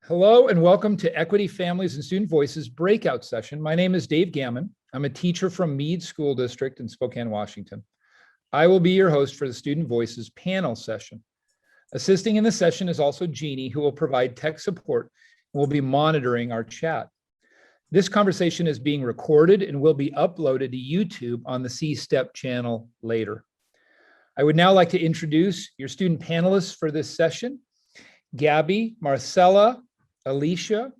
Hello and welcome to Equity, Families, and Student Voices breakout session. My name is Dave Gamon. I'm a teacher from Meade School District in Spokane, Washington. I will be your host for the Student Voices panel session. Assisting in the session is also Jeannie, who will provide tech support and will be monitoring our chat. This conversation is being recorded and will be uploaded to YouTube on the C-STEP channel later. I would now like to introduce your student panelists for this session: Gaby, Maricela, Alisha,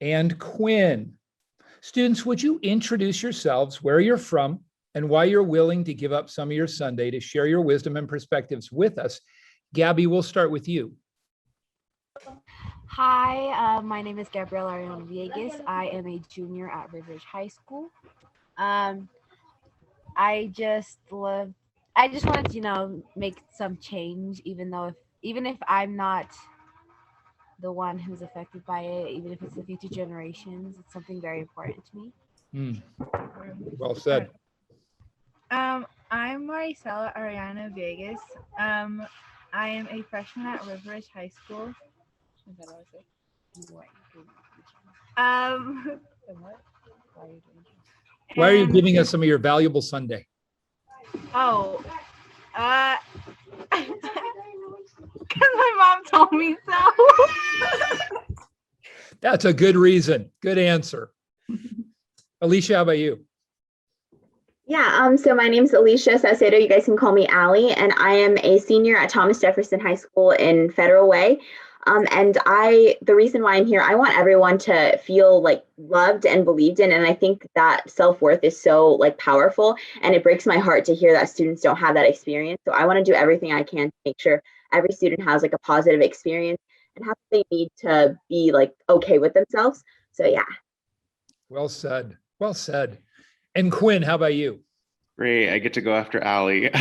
and Quinn. Students, would you introduce yourselves, where you're from, and why you're willing to give up some of your Sunday to share your wisdom and perspectives with us? Gaby, we'll start with you. Hi, my name is Gabrielle Arellano Villegas. I am a junior at Rivers High School. I just wanted to, make some change, even if I'm not the one who's affected by it, even if it's the future generations. It's something very important to me. Well said. I'm Maricela Arellano Villegas. I am a freshman at Rivers High School. Is that what I say? Why are you giving us some of your valuable Sunday? Because my mom told me so. That's a good reason. Good answer. Alicia, how about you? Yeah, so my name is Alisha Saucedo. You guys can call me Allie, and I am a senior at Thomas Jefferson High School in Federal Way. The reason why I'm here, I want everyone to feel like loved and believed in, and I think that self-worth is so powerful, and it breaks my heart to hear that students don't have that experience. So I want to do everything I can to make sure every student has a positive experience and how they need to be okay with themselves. So yeah. Well said. Well said. And Quinn, how about you? Great, I get to go after Allie.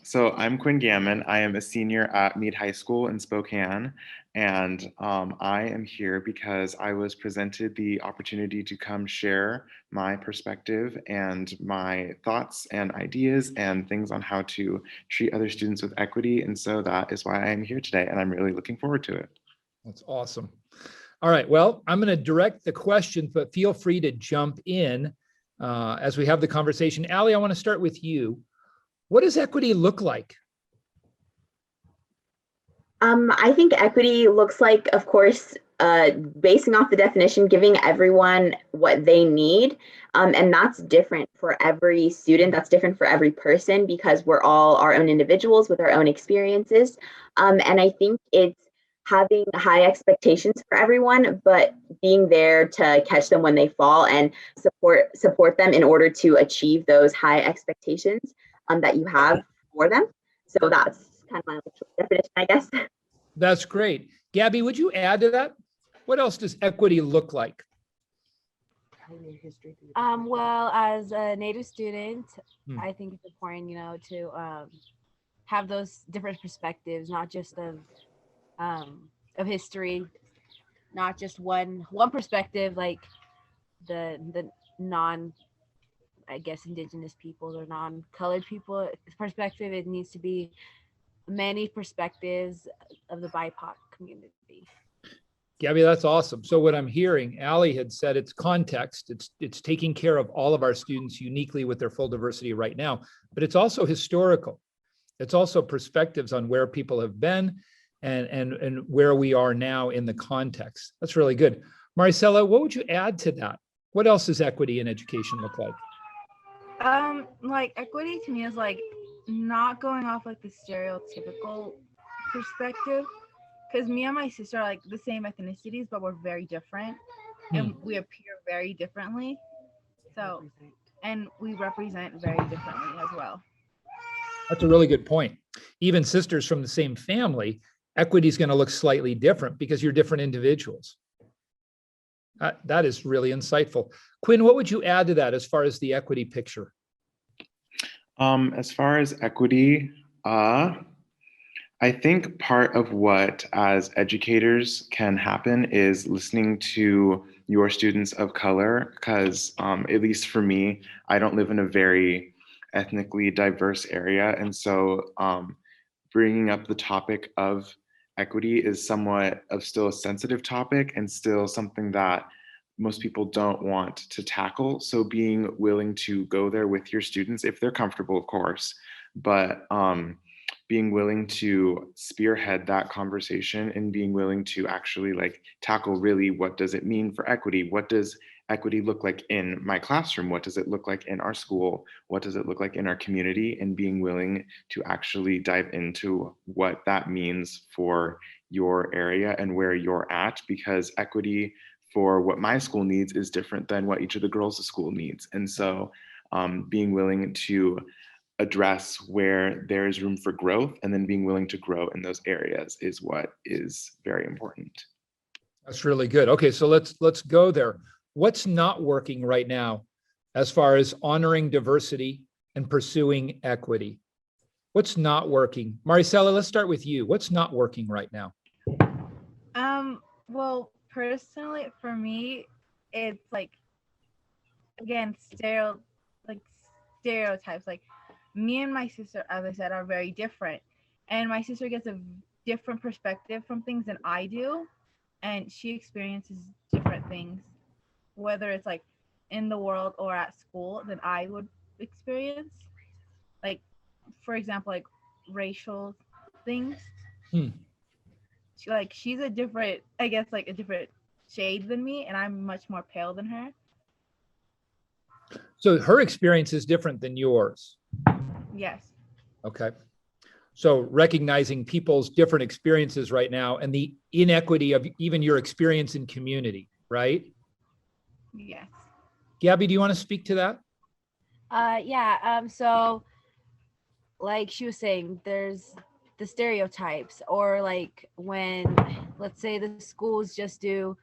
So I'm Quinn Gamon. I am a senior at Meade High School in Spokane, and I am here because I was presented the opportunity to come share my perspective and my thoughts and ideas and things on how to treat other students with equity, and so that is why I am here today, and I'm really looking forward to it. That's awesome. All right, well, I'm going to direct the questions, but feel free to jump in as we have the conversation. Allie, I want to start with you. What does equity look like? I think equity looks like, of course, basing off the definition, giving everyone what they need. And that's different for every student. That's different for every person because we're all our own individuals with our own experiences. And I think it's having high expectations for everyone, but being there to catch them when they fall and support them in order to achieve those high expectations that you have for them. So that's kind of my definition, I guess. That's great. Gaby, would you add to that? What else does equity look like? Well, as a Native student, I think it's important, to have those different perspectives, not just of history, not just one perspective, like the non, I guess, indigenous peoples or non-colored people perspective. It needs to be many perspectives of the BIPOC community. Gaby, that's awesome. So what I'm hearing, Allie had said it's context, it's taking care of all of our students uniquely with their full diversity right now, but it's also historical. It's also perspectives on where people have been and where we are now in the context. That's really good. Maricela, what would you add to that? What else does equity in education look like? Equity to me is not going off the stereotypical perspective, because me and my sister are the same ethnicities, but we're very different and we appear very differently. So, and we represent very differently as well. That's a really good point. Even sisters from the same family, equity is going to look slightly different because you're different individuals. That is really insightful. Quinn, what would you add to that as far as the equity picture? As far as equity, I think part of what as educators can happen is listening to your students of color, because at least for me, I don't live in a very ethnically diverse area. And so bringing up the topic of equity is somewhat of still a sensitive topic and still something that most people don't want to tackle. So being willing to go there with your students, if they're comfortable, of course, but being willing to spearhead that conversation and being willing to actually like tackle really what does it mean for equity? What does equity look like in my classroom? What does it look like in our school? What does it look like in our community? And being willing to actually dive into what that means for your area and where you're at, because equity for what my school needs is different than what each of the girls' school needs. And so being willing to address where there is room for growth and then being willing to grow in those areas is what is very important. That's really good. Okay, so let's go there. What's not working right now as far as honoring diversity and pursuing equity? What's not working? Maricela, let's start with you. What's not working right now? Well, personally, for me, it's like, again, stereotypes. Like, me and my sister, as I said, are very different. And my sister gets a different perspective from things than I do. And she experiences different things, whether it's like in the world or at school, than I would experience. Like, for example, like racial things. She's a different, I guess, like a different shade than me, and I'm much more pale than her. So her experience is different than yours. Yes. Okay. So recognizing people's different experiences right now and the inequity of even your experience in community, right? Yes. Gaby, do you want to speak to that? So like she was saying, there's the stereotypes, or like when, let's say, the schools just do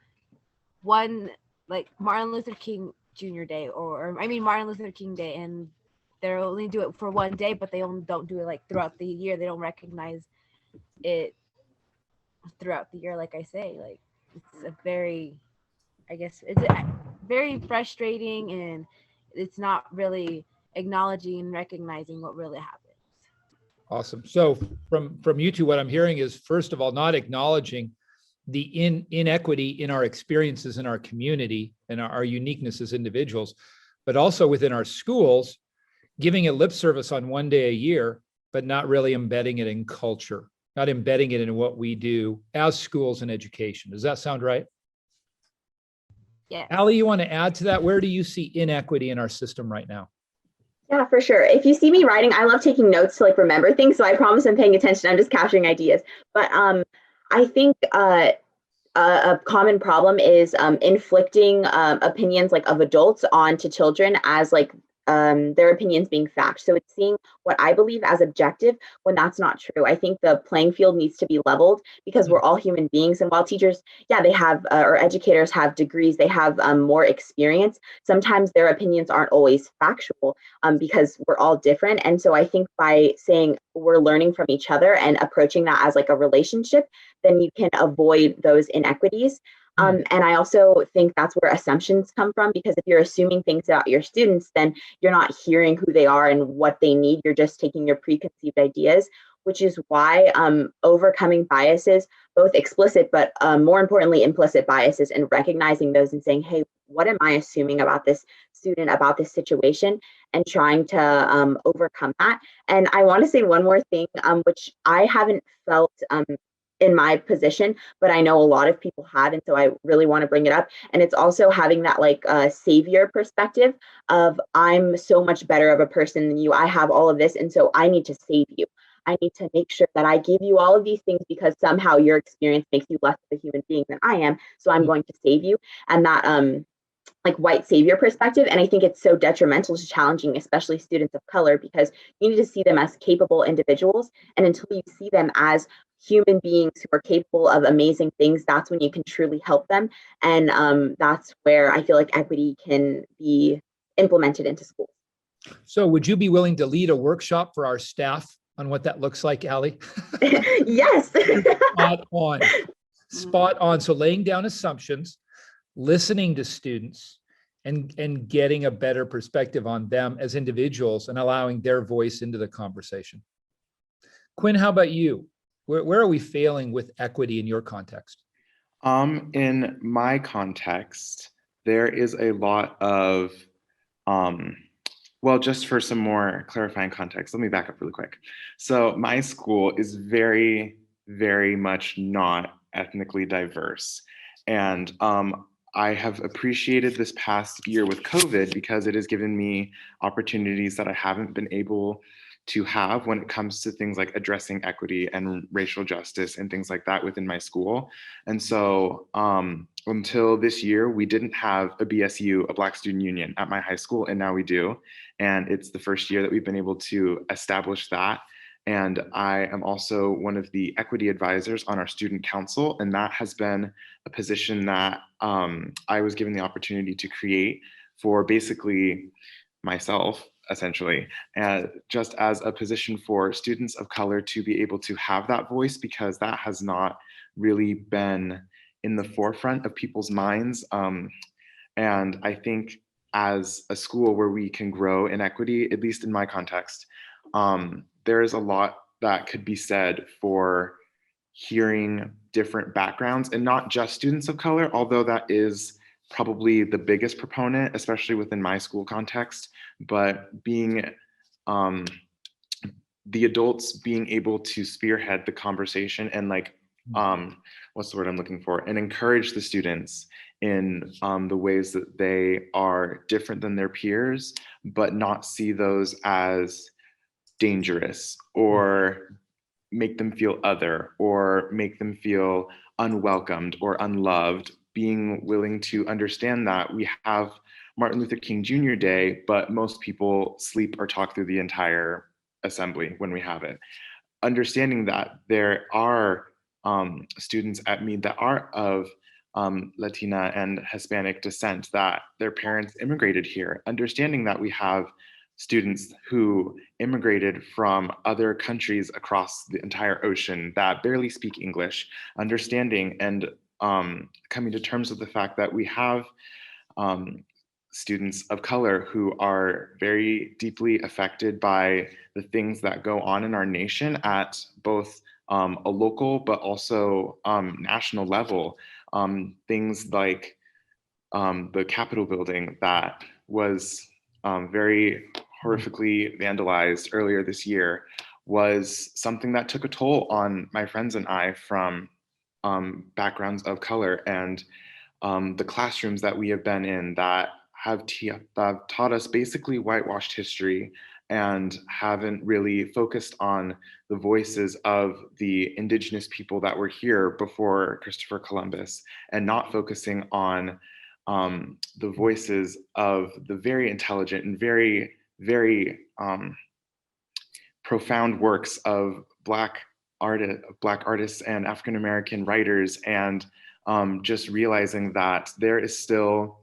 one, like Martin Luther King Jr. Day, or Martin Luther King Day, and they only do it for one day, but they don't do it like throughout the year. They don't recognize it throughout the year. Like I say, like it's a very, I guess it's very frustrating, and it's not really acknowledging and recognizing what really happens. Awesome. So from you two, what I'm hearing is, first of all, not acknowledging the inequity in our experiences in our community and our uniqueness as individuals, but also within our schools, giving it lip service on one day a year, but not really embedding it in culture, not embedding it in what we do as schools and education. Does that sound right? Yeah. Allie, you want to add to that? Where do you see inequity in our system right now? Yeah, for sure. If you see me writing, I love taking notes to like remember things. So I promise I'm paying attention. I'm just capturing ideas. But I think a common problem is inflicting opinions like of adults onto children as like their opinions being fact. So it's seeing what I believe as objective when that's not true. I think the playing field needs to be leveled, because we're all human beings. And while teachers, they have, or educators have degrees, they have more experience, sometimes their opinions aren't always factual because we're all different. And so I think by saying we're learning from each other and approaching that as like a relationship, then you can avoid those inequities. And I also think that's where assumptions come from, because if you're assuming things about your students, then you're not hearing who they are and what they need. You're just taking your preconceived ideas, which is why overcoming biases, both explicit, but more importantly, implicit biases, and recognizing those and saying, hey, what am I assuming about this student, about this situation, and trying to overcome that. And I want to say one more thing, which I haven't felt in my position, but I know a lot of people have, and so I really want to bring it up. And it's also having that like savior perspective of, I'm so much better of a person than you. I have all of this, and so I need to save you. I need to make sure that I give you all of these things because somehow your experience makes you less of a human being than I am. So I'm going to save you. And that like white savior perspective. And I think it's so detrimental to challenging, especially students of color, because you need to see them as capable individuals. And until you see them as human beings who are capable of amazing things, that's when you can truly help them. And that's where I feel like equity can be implemented into schools. So would you be willing to lead a workshop for our staff on what that looks like, Allie? Yes. Spot on. Spot on. So laying down assumptions, listening to students, and getting a better perspective on them as individuals and allowing their voice into the conversation. Quinn, how about you? Where are we failing with equity in your context? In my context, there is a lot of, well, just for some more clarifying context, let me back up really quick. So my school is very, very much not ethnically diverse. And I have appreciated this past year with COVID because it has given me opportunities that I haven't been able to have when it comes to things like addressing equity and racial justice and things like that within my school. And so until this year, we didn't have a BSU, a Black Student Union at my high school, and now we do. And it's the first year that we've been able to establish that. And I am also one of the equity advisors on our student council. And that has been a position that I was given the opportunity to create for basically myself, essentially, and just as a position for students of color to be able to have that voice, because that has not really been in the forefront of people's minds. And I think as a school where we can grow in equity, at least in my context, there is a lot that could be said for hearing different backgrounds, and not just students of color, although that is probably the biggest proponent, especially within my school context, but being the adults being able to spearhead the conversation and like, what's the word I'm looking for, and encourage the students in the ways that they are different than their peers, but not see those as dangerous or make them feel other or make them feel unwelcomed or unloved. Being willing to understand that we have Martin Luther King Jr. Day, but most people sleep or talk through the entire assembly when we have it. Understanding that there are students at Meade that are of Latina and Hispanic descent, that their parents immigrated here. Understanding that we have students who immigrated from other countries across the entire ocean that barely speak English. Understanding and coming to terms with the fact that we have students of color who are very deeply affected by the things that go on in our nation at both a local but also national level. Things like the Capitol building that was very horrifically vandalized earlier this year was something that took a toll on my friends and I from backgrounds of color, and the classrooms that we have been in that have taught us basically whitewashed history and haven't really focused on the voices of the indigenous people that were here before Christopher Columbus, and not focusing on the voices of the very intelligent and very, very profound works of Black artists and African-American writers, and just realizing that there is still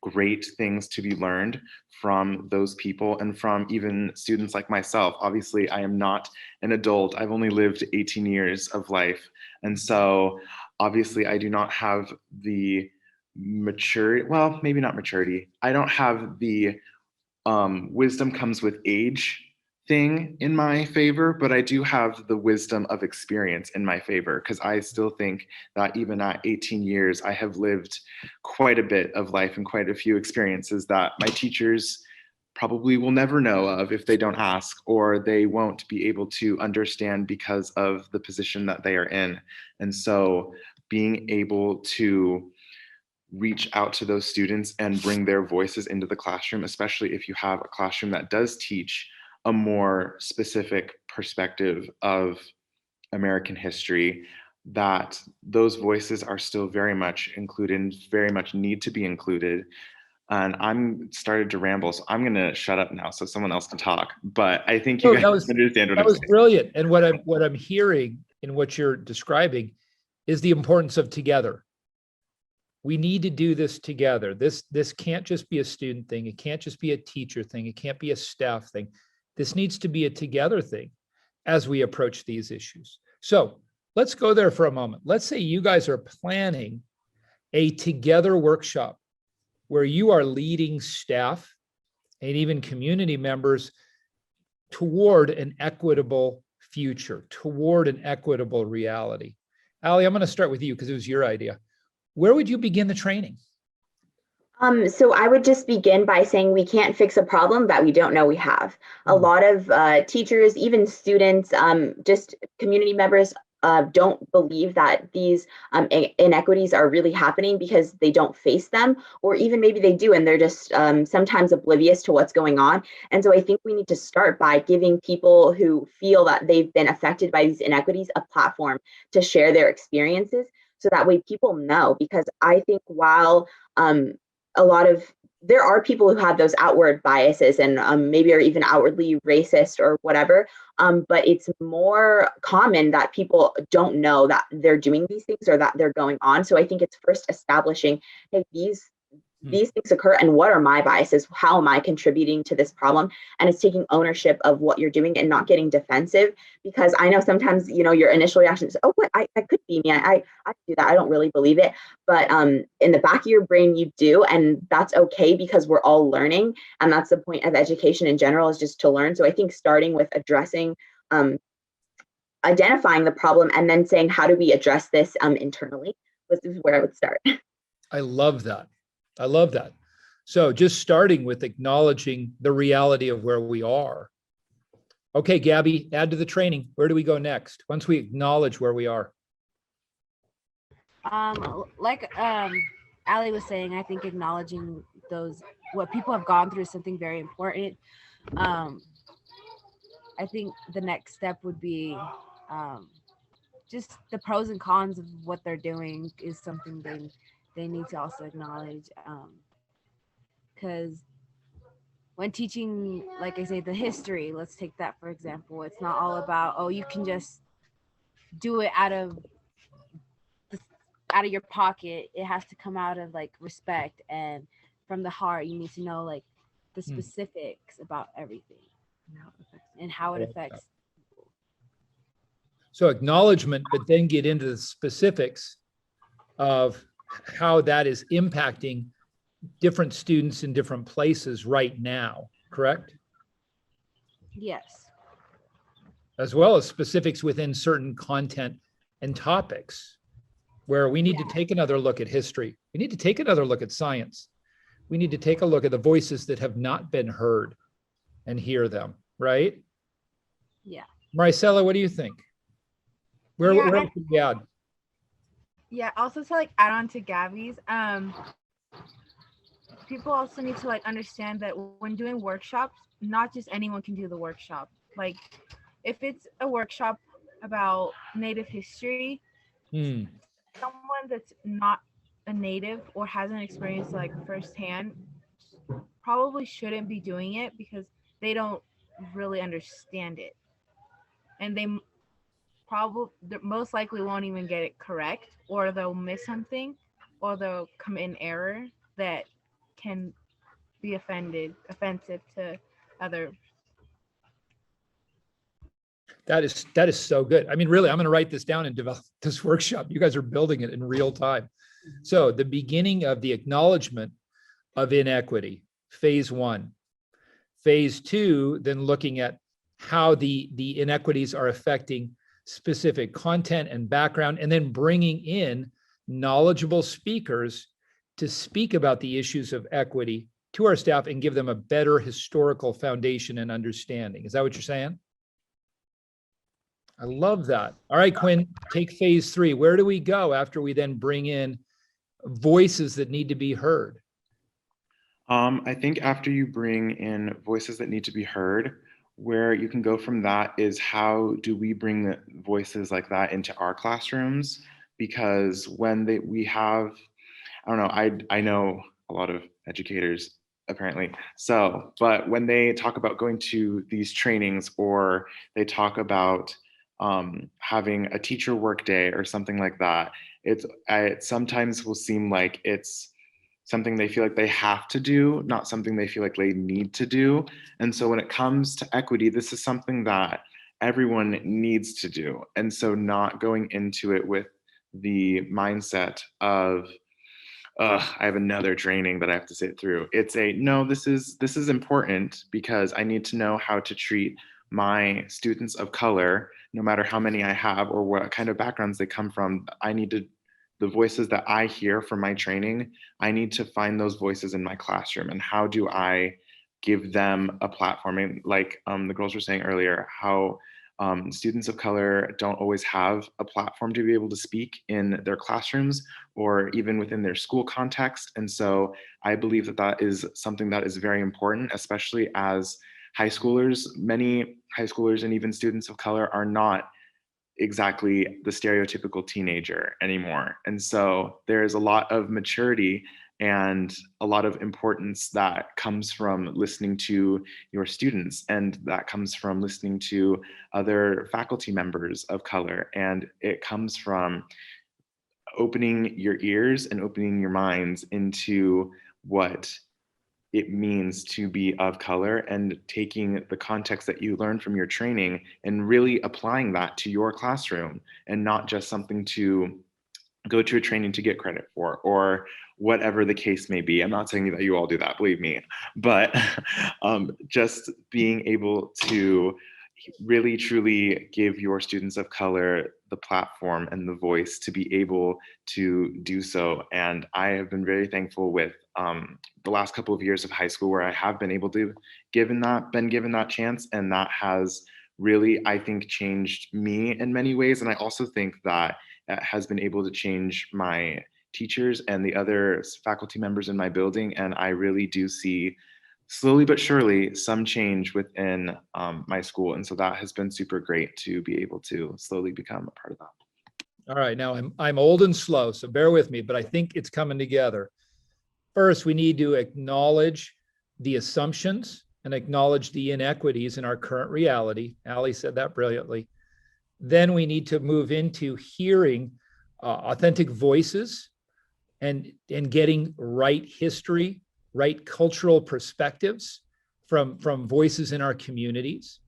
great things to be learned from those people and from even students like myself. Obviously, I am not an adult. I've only lived 18 years of life. And so obviously I do not have the maturity, well, maybe not maturity. I don't have the wisdom comes with age thing in my favor, but I do have the wisdom of experience in my favor, because I still think that even at 18 years, I have lived quite a bit of life and quite a few experiences that my teachers probably will never know of if they don't ask, or they won't be able to understand because of the position that they are in. And so being able to reach out to those students and bring their voices into the classroom, especially if you have a classroom that does teach a more specific perspective of American history, that those voices are still very much included and very much need to be included. And I'm started to ramble, so I'm gonna shut up now so someone else can talk. But I think you guys understand what I'm saying. That was brilliant. And what I'm hearing in what you're describing is the importance of together. We need to do this together. This can't just be a student thing. It can't just be a teacher thing. It can't be a staff thing. This needs to be a together thing as we approach these issues. So let's go there for a moment. Let's say you guys are planning a together workshop where you are leading staff and even community members toward an equitable future, toward an equitable reality? Ali, I'm going to start with you because it was your idea. Where would you begin the training? So I would just begin by saying we can't fix a problem that we don't know we have. A lot of teachers, even students, just community members don't believe that these inequities are really happening because they don't face them, or even maybe they do and they're just sometimes oblivious to what's going on. And so I think we need to start by giving people who feel that they've been affected by these inequities a platform to share their experiences, so that way people know. Because I think while there are people who have those outward biases and maybe are even outwardly racist or whatever, but it's more common that people don't know that they're doing these things or that they're going on. So I think it's first establishing, hey, these things occur, and what are my biases? How am I contributing to this problem? And it's taking ownership of what you're doing and not getting defensive, because I know sometimes, your initial reaction is, oh, what, I could be me. I do that. I don't really believe it. But in the back of your brain, you do. And that's okay, because we're all learning. And that's the point of education in general, is just to learn. So I think starting with addressing, identifying the problem, and then saying, how do we address this internally, was where I would start. I love that. I love that. So just starting with acknowledging the reality of where we are. Okay, Gaby, add to the training. Where do we go next once we acknowledge where we are? Like Ali was saying, I think acknowledging what people have gone through is something very important. I think the next step would be just the pros and cons of what they're doing is something they need to also acknowledge, because when teaching, like I say, the history, let's take that for example, it's not all about, oh, you can just do it out of your pocket. It has to come out of like respect and from the heart. You need to know like the specifics about everything and how it affects. So acknowledgement, but then get into the specifics of how that is impacting different students in different places right now, correct? Yes. As well as specifics within certain content and topics, where we need to take another look at history. We need to take another look at science. We need to take a look at the voices that have not been heard and hear them, right? Yeah. Maricela, what do you think? Where else can we add? Yeah, also to like add on to Gaby's, people also need to like understand that when doing workshops, not just anyone can do the workshop. Like if it's a workshop about Native history, someone that's not a Native or hasn't experienced like firsthand probably shouldn't be doing it, because they don't really understand it, and they most likely won't even get it correct, or they'll miss something, or they'll commit an error that can be offensive to others. That is so good. I mean, really, I'm going to write this down and develop this workshop. You guys are building it in real time. So the beginning of the acknowledgement of inequity, phase 1. Phase 2, then looking at how the inequities are affecting specific content and background, and then bringing in knowledgeable speakers to speak about the issues of equity to our staff and give them a better historical foundation and understanding. Is that what you're saying? I love that. All right, Quinn, take phase 3. Where do we go after we then bring in voices that need to be heard? I think after you bring in voices that need to be heard, where you can go from that is, how do we bring the voices like that into our classrooms? Because when we have, I don't know, I know a lot of educators apparently. So, but when they talk about going to these trainings, or they talk about having a teacher work day or something like that, it sometimes will seem like it's something they feel like they have to do, not something they feel like they need to do. And so when it comes to equity, this is something that everyone needs to do. And so not going into it with the mindset of, I have another training that I have to sit through. It's no, this is important because I need to know how to treat my students of color, no matter how many I have or what kind of backgrounds they come from, the voices that I hear from my training, I need to find those voices in my classroom. And how do I give them a platform? And like the girls were saying earlier, how students of color don't always have a platform to be able to speak in their classrooms or even within their school context. And so I believe that that is something that is very important, especially as high schoolers. Many high schoolers and even students of color are not exactly the stereotypical teenager anymore. And so there's a lot of maturity and a lot of importance that comes from listening to your students, and that comes from listening to other faculty members of color. And it comes from opening your ears and opening your minds into what it means to be of color, and taking the context that you learn from your training and really applying that to your classroom, and not just something to go to a training to get credit for, or whatever the case may be. I'm not saying that you all do that, believe me, but just being able to really truly give your students of color the platform and the voice to be able to do so. And I have been very thankful with the last couple of years of high school where I have been able to been given that chance, and that has really, I think, changed me in many ways. And I also think that it has been able to change my teachers and the other faculty members in my building. And I really do see, slowly but surely, some change within my school. And so that has been super great to be able to slowly become a part of that. All right, now I'm old and slow, so bear with me, but I think it's coming together. First, we need to acknowledge the assumptions and acknowledge the inequities in our current reality. Ali said that brilliantly. Then we need to move into hearing authentic voices and getting right history, right cultural perspectives from voices in our communities.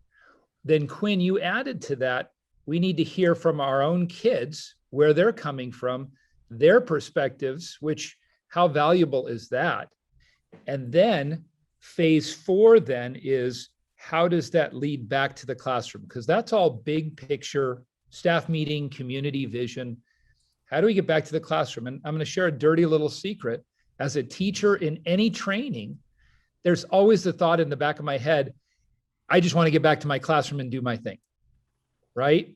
Then Quinn, you added to that, we need to hear from our own kids, where they're coming from, their perspectives, which, how valuable is that? And then phase 4 then is, how does that lead back to the classroom? Because that's all big picture, staff meeting, community vision. How do we get back to the classroom? And I'm going to share a dirty little secret. As a teacher in any training, there's always the thought in the back of my head, I just want to get back to my classroom and do my thing, right?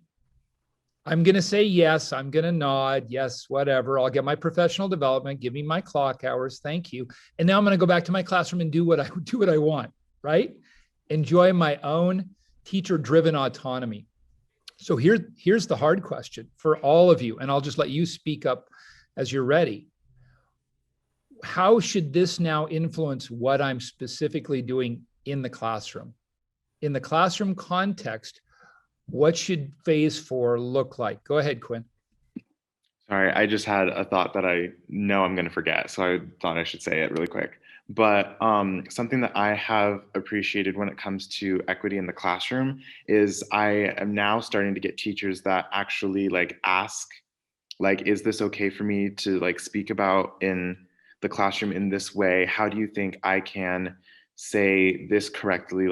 I'm going to say yes. I'm going to nod. Yes, whatever. I'll get my professional development. Give me my clock hours. Thank you. And now I'm going to go back to my classroom and do what I want, right? Enjoy my own teacher-driven autonomy. So here's the hard question for all of you, and I'll just let you speak up as you're ready. How should this now influence what I'm specifically doing in the classroom? In the classroom context, what should phase 4 look like? Go ahead, Quinn. Sorry, I just had a thought that I know I'm going to forget, so I thought I should say it really quick. But something that I have appreciated when it comes to equity in the classroom is I am now starting to get teachers that actually ask, is this okay for me to speak about in the classroom in this way? How do you think I can say this correctly?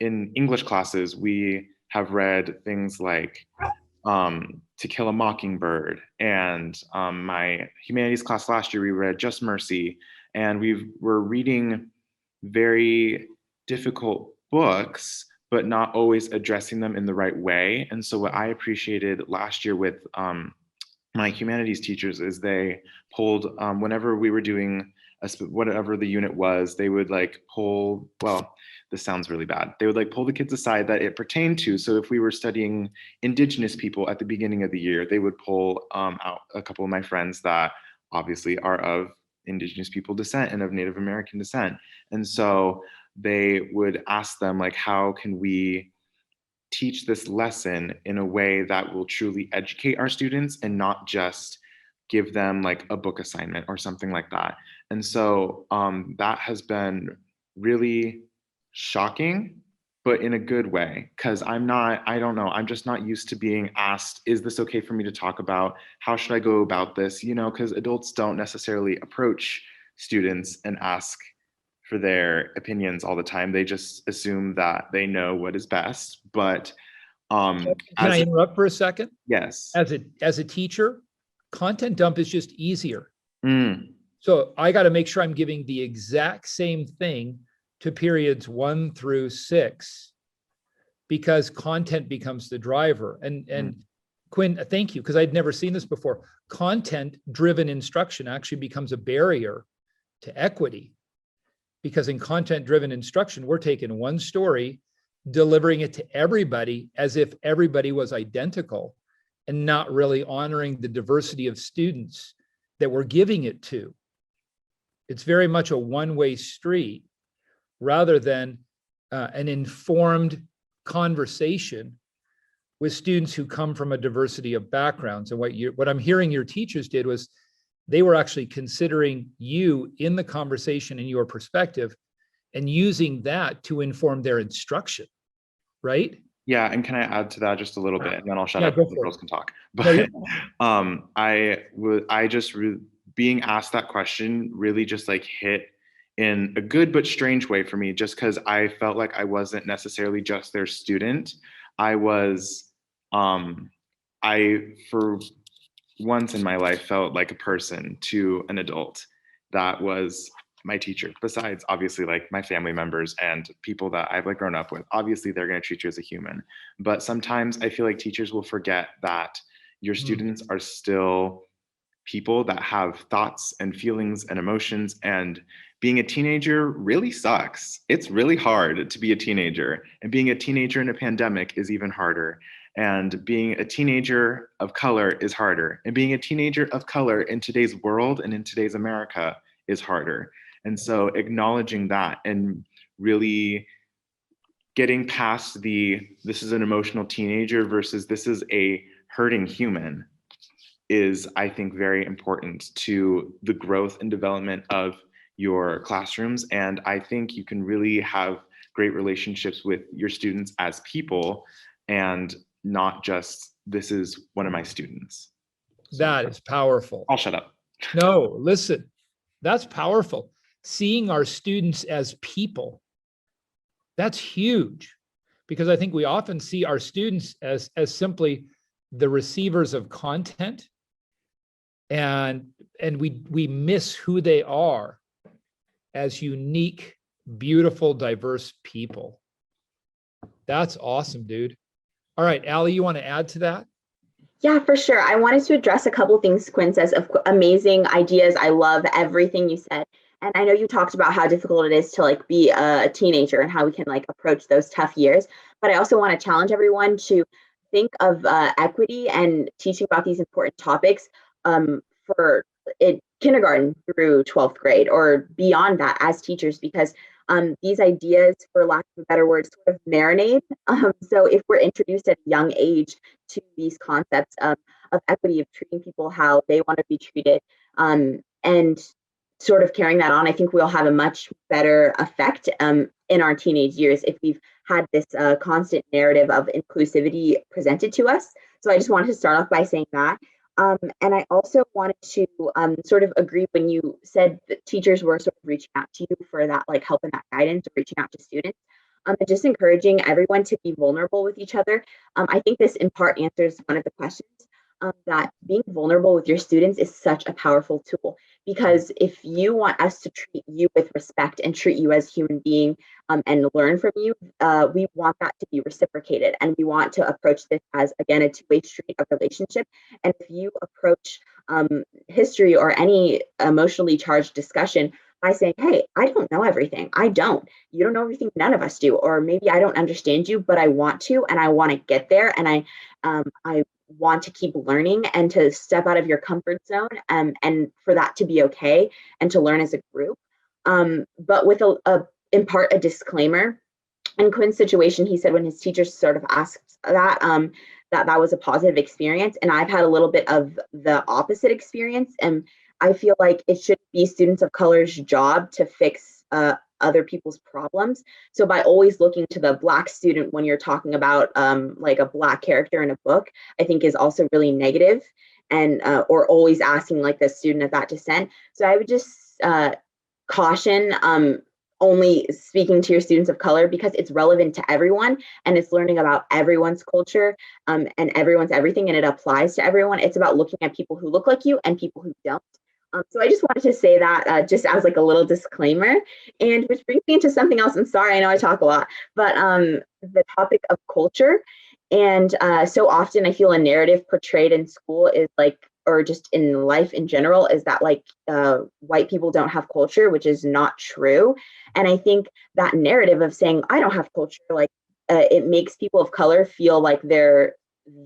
In English classes, we have read things like To Kill a Mockingbird, and my humanities class last year, we read Just Mercy, and we're reading very difficult books, but not always addressing them in the right way. And so what I appreciated last year with my humanities teachers is they pulled, whenever we were doing whatever the unit was, they would pull, well, this sounds really bad. They would pull the kids aside that it pertained to. So if we were studying Indigenous people at the beginning of the year, they would pull out a couple of my friends that obviously are of Indigenous people descent and of Native American descent. And so they would ask them, how can we teach this lesson in a way that will truly educate our students and not just give them a book assignment or something like that. And so that has been really shocking, but in a good way, because I'm just not used to being asked, is this okay for me to talk about? How should I go about this? Because adults don't necessarily approach students and ask, for their opinions all the time. They just assume that they know what is best. But can I interrupt for a second? Yes. As a teacher, content dump is just easier. So I got to make sure I'm giving the exact same thing to periods 1 through 6, because content becomes the driver. And Quinn, thank you, because I'd never seen this before. Content-driven instruction actually becomes a barrier to equity, because in content-driven instruction, we're taking one story, delivering it to everybody as if everybody was identical, and not really honoring the diversity of students that we're giving it to. It's very much a one-way street rather than an informed conversation with students who come from a diversity of backgrounds. And what I'm hearing your teachers did was they were actually considering you in the conversation and your perspective and using that to inform their instruction, right? Yeah, and can I add to that just a little bit, and then I'll shut up go and the for girls it. can talk. But being asked that question really just like hit in a good but strange way for me, just because I felt like I wasn't necessarily just their student. I was, for once in my life, felt like a person to an adult that was my teacher, besides obviously like my family members and people that I've like grown up with. Obviously they're going to treat you as a human, but sometimes I feel like teachers will forget that your students are still people that have thoughts and feelings and emotions, and being a teenager really sucks. It's really hard to be a teenager, and being a teenager in a pandemic is even harder. And being a teenager of color is harder. And being a teenager of color in today's world and in today's America is harder. And so acknowledging that and really getting past this is an emotional teenager versus this is a hurting human is, I think, very important to the growth and development of your classrooms. And I think you can really have great relationships with your students as people and not just, this is one of my students. That is powerful. I'll shut up. No, listen, that's powerful. Seeing our students as people, that's huge, because I think we often see our students as simply the receivers of content, and we miss who they are as unique, beautiful, diverse people. That's awesome, dude. All right, Allie, you want to add to that? Yeah, for sure. I wanted to address a couple of things Quinn says. Amazing ideas. I love everything you said. And I know you talked about how difficult it is to like be a teenager and how we can like approach those tough years. But I also want to challenge everyone to think of equity and teaching about these important topics for kindergarten through 12th grade or beyond that as teachers, because these ideas, for lack of a better word, sort of marinate. So if we're introduced at a young age to these concepts of equity, of treating people how they want to be treated, and sort of carrying that on, I think we'll have a much better effect in our teenage years if we've had this constant narrative of inclusivity presented to us. So I just wanted to start off by saying that. And I also wanted to sort of agree when you said that teachers were sort of reaching out to you for that like help and that guidance, or reaching out to students, and just encouraging everyone to be vulnerable with each other. I think this in part answers one of the questions, that being vulnerable with your students is such a powerful tool, because if you want us to treat you with respect and treat you as a human being and learn from you, we want that to be reciprocated, and we want to approach this as, again, a two-way street of relationship. And if you approach history or any emotionally charged discussion by saying, hey, I don't know everything. You don't know everything. None of us do. Or maybe I don't understand you, but I want to, and I want to get there. And I want to keep learning and to step out of your comfort zone, and for that to be okay and to learn as a group. But with in part a disclaimer. In Quinn's situation, he said when his teachers sort of asked that, that was a positive experience. And I've had a little bit of the opposite experience. And I feel like it should be students of color's job to fix other people's problems. So by always looking to the Black student when you're talking about like a Black character in a book, I think is also really negative, and or always asking like the student of that descent. So I would just caution only speaking to your students of color, because it's relevant to everyone and it's learning about everyone's culture and everyone's everything, and it applies to everyone. It's about looking at people who look like you and people who don't. So I just wanted to say that just as like a little disclaimer, and which brings me into something else. I'm sorry, I know I talk a lot, but the topic of culture. And so often I feel a narrative portrayed in school is like, or just in life in general, is that like white people don't have culture, which is not true. And I think that narrative of saying I don't have culture, like it makes people of color feel like they're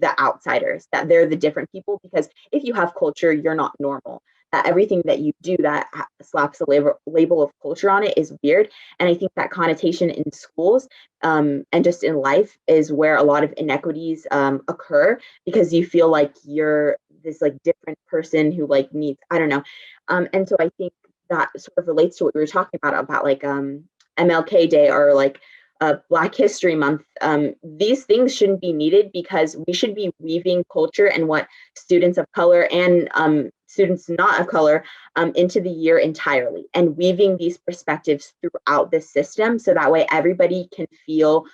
the outsiders, that they're the different people, because if you have culture, you're not normal. That everything that you do that slaps a label of culture on it is weird. And I think that connotation in schools and just in life is where a lot of inequities occur, because you feel like you're this like different person who like needs, I don't know. And so I think that sort of relates to what we were talking about like MLK Day or like Black History Month. These things shouldn't be needed, because we should be weaving culture and what students of color and students not of color into the year entirely, and weaving these perspectives throughout the system, so that way everybody can feel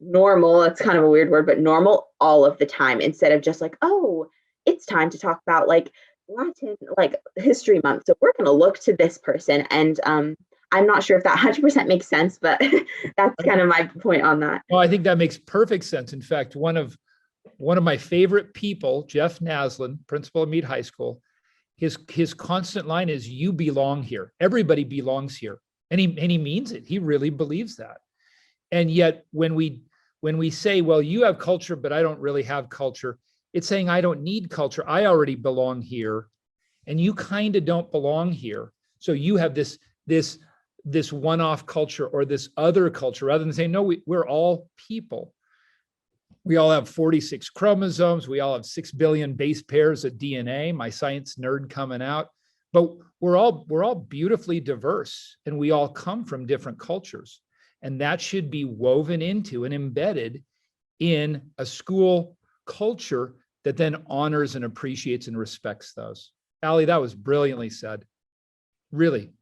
normal. It's kind of a weird word, but normal all of the time, instead of just like, oh, it's time to talk about like Latin, like History Month, so we're going to look to this person. And I'm not sure if that 100% makes sense, but that's kind of my point on that. Well, I think that makes perfect sense. In fact, one of my favorite people, Jeff Naslin, principal of Meade High School, his constant line is, "You belong here. Everybody belongs here," and he means it. He really believes that. And yet, when we say, "Well, you have culture, but I don't really have culture," it's saying I don't need culture. I already belong here, and you kind of don't belong here. So you have this one-off culture or this other culture, rather than saying, no, we're all people. We all have 46 chromosomes. We all have 6 billion base pairs of DNA. My science nerd coming out. But we're all beautifully diverse, and we all come from different cultures. And that should be woven into and embedded in a school culture that then honors and appreciates and respects those. Allie, that was brilliantly said. Really.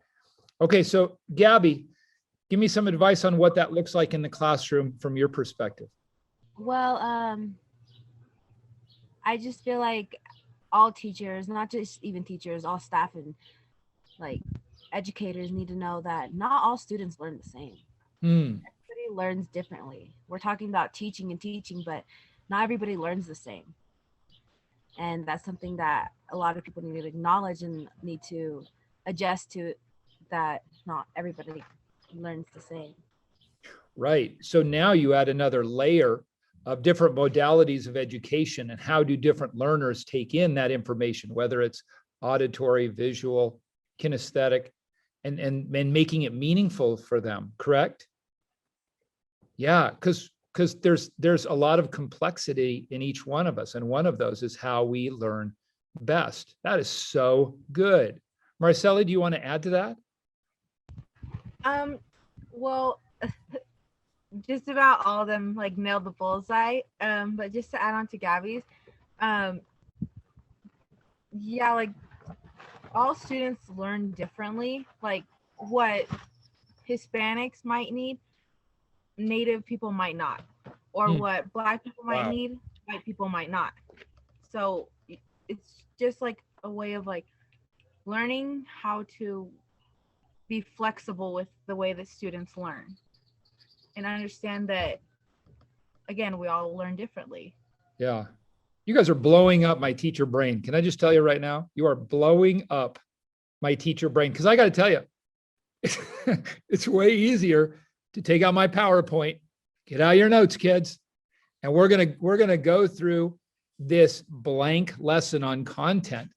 Okay, so Gaby, give me some advice on what that looks like in the classroom from your perspective. Well, I just feel like all teachers, not just even teachers, all staff and like educators need to know that not all students learn the same. Everybody learns differently. We're talking about teaching and teaching, but not everybody learns the same. And that's something that a lot of people need to acknowledge and need to adjust to, that not everybody learns the same. Right. So now you add another layer of different modalities of education, and how do different learners take in that information, whether it's auditory, visual, kinesthetic, and making it meaningful for them, correct? Yeah, because there's a lot of complexity in each one of us, and one of those is how we learn best. That is so good. Maricela, do you want to add to that? Well, just about all of them like nailed the bullseye. But just to add on to Gaby's, yeah, like all students learn differently. Like what Hispanics might need, Native people might not, or what Black people might need, white people might not. So it's just like a way of like learning how to be flexible with the way that students learn, and understand that, again, we all learn differently. Yeah. You guys are blowing up my teacher brain. Can I just tell you right now, you are blowing up my teacher brain, because I got to tell you, it's way easier to take out my PowerPoint, get out your notes, kids, and we're gonna go through this blank lesson on content.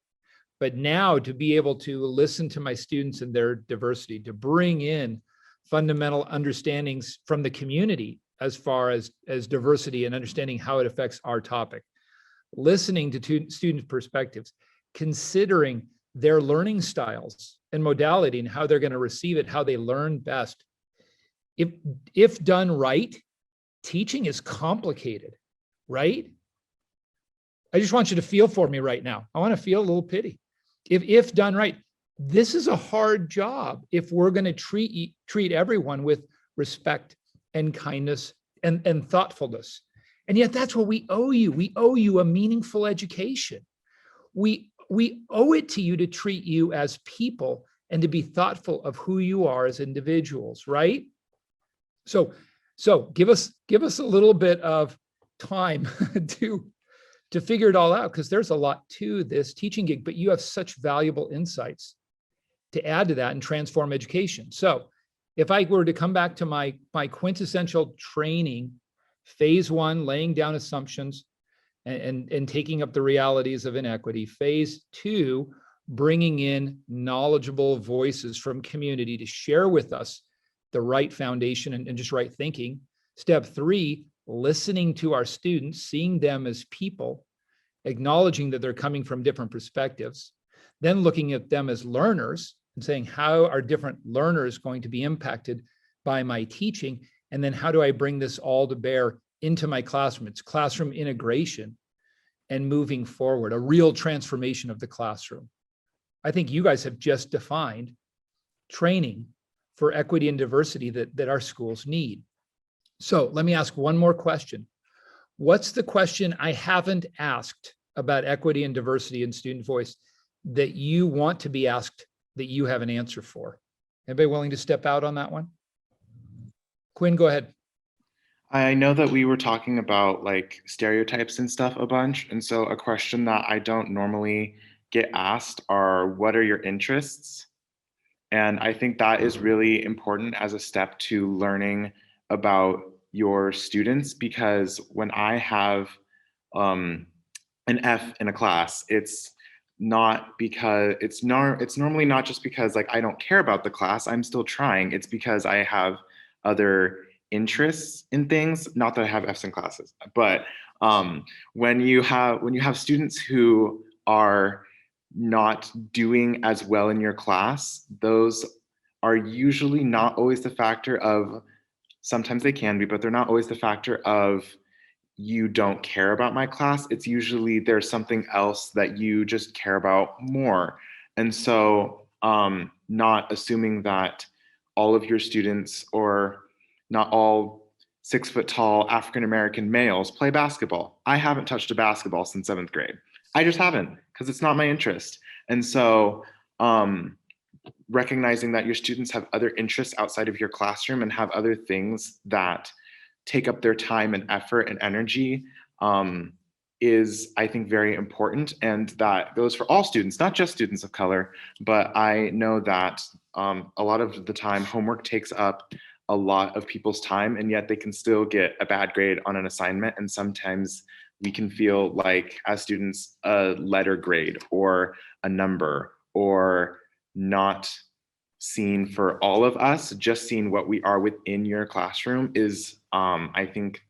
But now to be able to listen to my students and their diversity, to bring in fundamental understandings from the community as far as diversity and understanding how it affects our topic, listening to students' perspectives, considering their learning styles and modality and how they're going to receive it, how they learn best. If done right, teaching is complicated, right? I just want you to feel for me right now. I want to feel a little pity. If done right, This is a hard job if we're going to treat everyone with respect and kindness and thoughtfulness. And yet that's what we owe you. We owe you a meaningful education. We owe it to you to treat you as people and to be thoughtful of who you are as individuals, right? So give us a little bit of time to figure it all out, because there's a lot to this teaching gig, but you have such valuable insights to add to that and transform education. So if I were to come back to my quintessential training, phase one, laying down assumptions and taking up the realities of inequity. Phase two, bringing in knowledgeable voices from community to share with us the right foundation and just right thinking. Step three, listening to our students, seeing them as people, acknowledging that they're coming from different perspectives, then looking at them as learners and saying, how are different learners going to be impacted by my teaching? And then how do I bring this all to bear into my classroom? It's classroom integration and moving forward, a real transformation of the classroom. I think you guys have just defined training for equity and diversity that our schools need. So let me ask one more question. What's the question I haven't asked about equity and diversity and student voice that you want to be asked that you have an answer for? Anybody willing to step out on that one? Quinn, go ahead. I know that we were talking about like stereotypes and stuff a bunch. And so a question that I don't normally get asked are, what are your interests? And I think that is really important as a step to learning about your students, because when I have an F in a class, it's normally not just because like I don't care about the class, I'm still trying. It's because I have other interests in things. Not that I have F's in classes, but when you have students who are not doing as well in your class, those are usually not always the factor of, sometimes they can be, but they're not always the factor of you don't care about my class. It's usually there's something else that you just care about more. And so not assuming that all of your students, or not all 6 foot tall African-American males, play basketball. I haven't touched a basketball since 7th grade. I just haven't, because it's not my interest. And so recognizing that your students have other interests outside of your classroom and have other things that take up their time and effort and energy is, I think, very important. And that goes for all students, not just students of color. But I know that a lot of the time homework takes up a lot of people's time, and yet they can still get a bad grade on an assignment. And sometimes we can feel like as students, a letter grade or a number, or not seen for all of us, just seeing what we are within your classroom is, I think,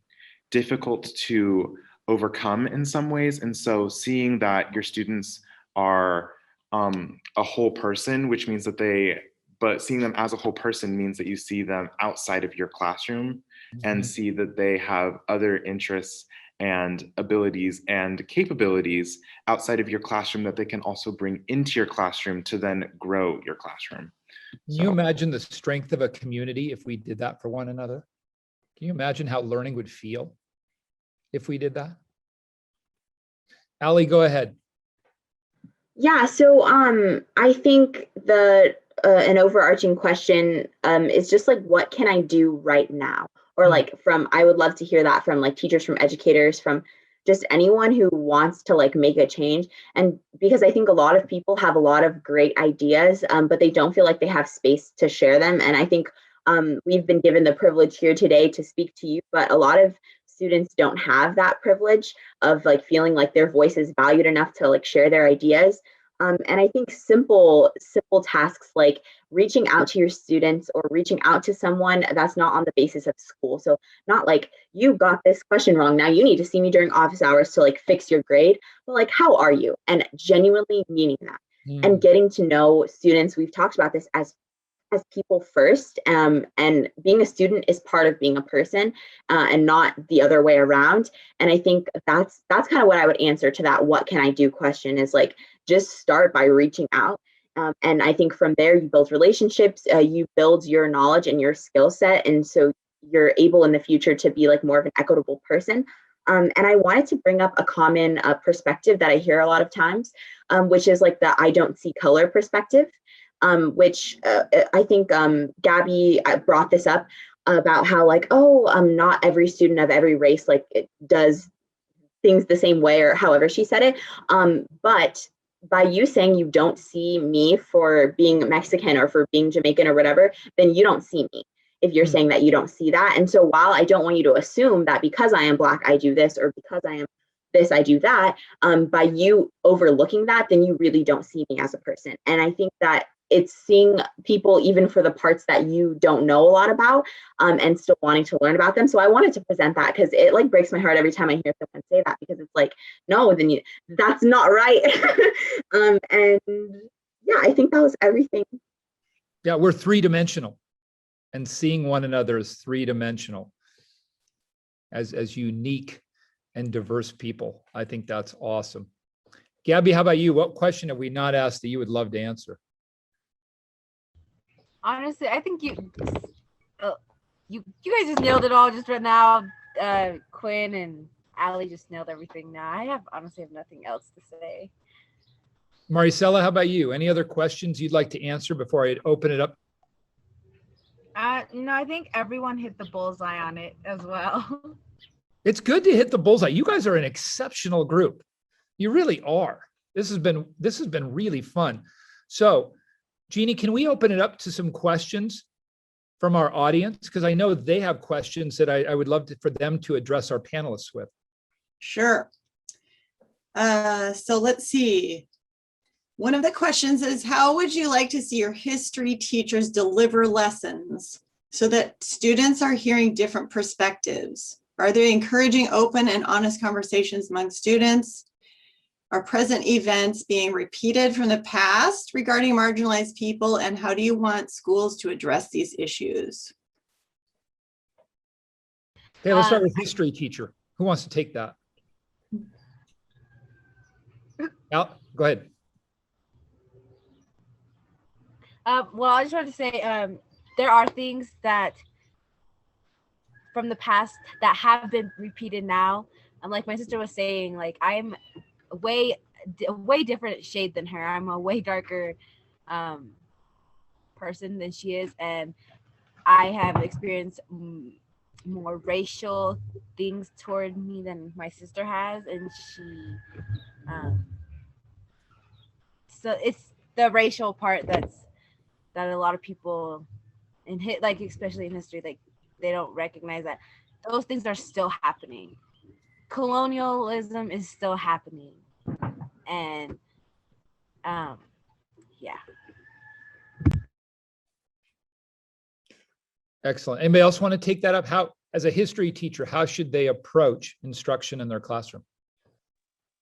difficult to overcome in some ways. And so seeing that your students are a whole person, which means that but seeing them as a whole person means that you see them outside of your classroom and see that they have other interests and abilities and capabilities outside of your classroom that they can also bring into your classroom to then grow your classroom. Can you imagine the strength of a community if we did that for one another? Can you imagine how learning would feel if we did that? Allie, go ahead. Yeah, so I think an overarching question is just like, what can I do right now? Or like I would love to hear that from like teachers, from educators, from just anyone who wants to like make a change. And because I think a lot of people have a lot of great ideas, but they don't feel like they have space to share them. And I think we've been given the privilege here today to speak to you, but a lot of students don't have that privilege of like feeling like their voice is valued enough to like share their ideas. And I think simple tasks like reaching out to your students or reaching out to someone that's not on the basis of school. So not like, you got this question wrong, now you need to see me during office hours to like fix your grade, but like, how are you? And genuinely meaning that and getting to know students. We've talked about this as people first, and being a student is part of being a person, and not the other way around. And I think that's kind of what I would answer to that what can I do question, is like, just start by reaching out And I think from there, you build relationships, you build your knowledge and your skill set. And so you're able in the future to be like more of an equitable person. And I wanted to bring up a common perspective that I hear a lot of times, which is like the I don't see color perspective, which I think Gaby brought this up about how like, oh, not every student of every race like it does things the same way, or however she said it. But by you saying you don't see me for being Mexican or for being Jamaican or whatever, then you don't see me if you're saying that you don't see that. And so while I don't want you to assume that because I am Black, I do this, or because I am this, I do that, by you overlooking that, then you really don't see me as a person. And I think that it's seeing people even for the parts that you don't know a lot about, and still wanting to learn about them. So I wanted to present that because it like breaks my heart every time I hear someone say that, because it's like, no, then that's not right. And yeah, I think that was everything. Yeah, we're three-dimensional, and seeing one another as three-dimensional, as unique and diverse people. I think that's awesome. Gaby, how about you? What question have we not asked that you would love to answer? Honestly, I think you guys just nailed it all just right now. Quinn and Ali just nailed everything now. I honestly have nothing else to say. Maricela, how about you? Any other questions you'd like to answer before I open it up? No, I think everyone hit the bullseye on it as well. It's good to hit the bullseye. You guys are an exceptional group. You really are. This has been really fun. So, Jeannie, can we open it up to some questions from our audience? Because I know they have questions that I would love for them to address our panelists with. Sure. So let's see. One of the questions is, how would you like to see your history teachers deliver lessons so that students are hearing different perspectives? Are they encouraging open and honest conversations among students? Are present events being repeated from the past regarding marginalized people? And how do you want schools to address these issues? Okay, let's start with history teacher. Who wants to take that? Al, go ahead. Well, I just wanted to say there are things that from the past that have been repeated now. Like my sister was saying, like I'm a way different shade than her. I'm a way darker person than she is, and I have experienced more racial things toward me than my sister has, and she so it's the racial part that a lot of people like especially in history, like they don't recognize that those things are still happening. Colonialism is still happening, and yeah. Excellent. Anybody else want to take that up? How, as a history teacher, how should they approach instruction in their classroom?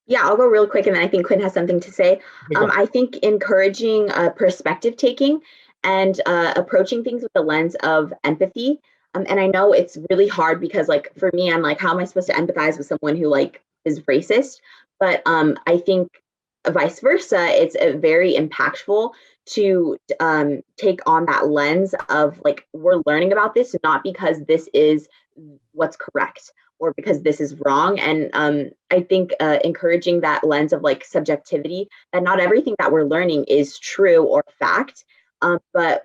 Yeah, I'll go real quick, and then I think Quinn has something to say. I think encouraging perspective taking and approaching things with the lens of empathy. And I know it's really hard because, like, for me, I'm like, how am I supposed to empathize with someone who like is racist? But I think vice versa, it's very impactful to take on that lens of like, we're learning about this not because this is what's correct or because this is wrong. And I think encouraging that lens of like subjectivity, that not everything that we're learning is true or fact, but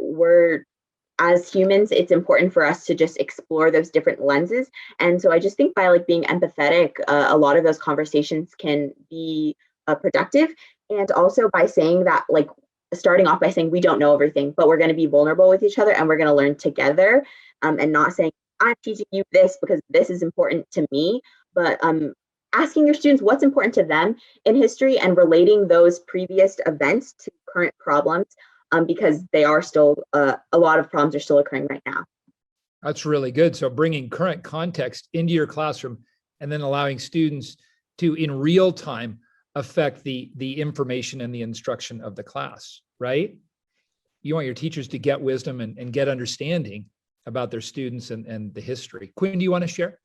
as humans, it's important for us to just explore those different lenses. And so I just think by like being empathetic, a lot of those conversations can be productive. And also by saying that, like, starting off by saying we don't know everything, but we're going to be vulnerable with each other and we're going to learn together, and not saying I'm teaching you this because this is important to me, but asking your students what's important to them in history and relating those previous events to current problems, because they are still, a lot of problems are still occurring right now. That's really good. So bringing current context into your classroom and then allowing students to, in real time, affect the information and the instruction of the class, right? You want your teachers to get wisdom and get understanding about their students and the history. Quinn, do you want to share?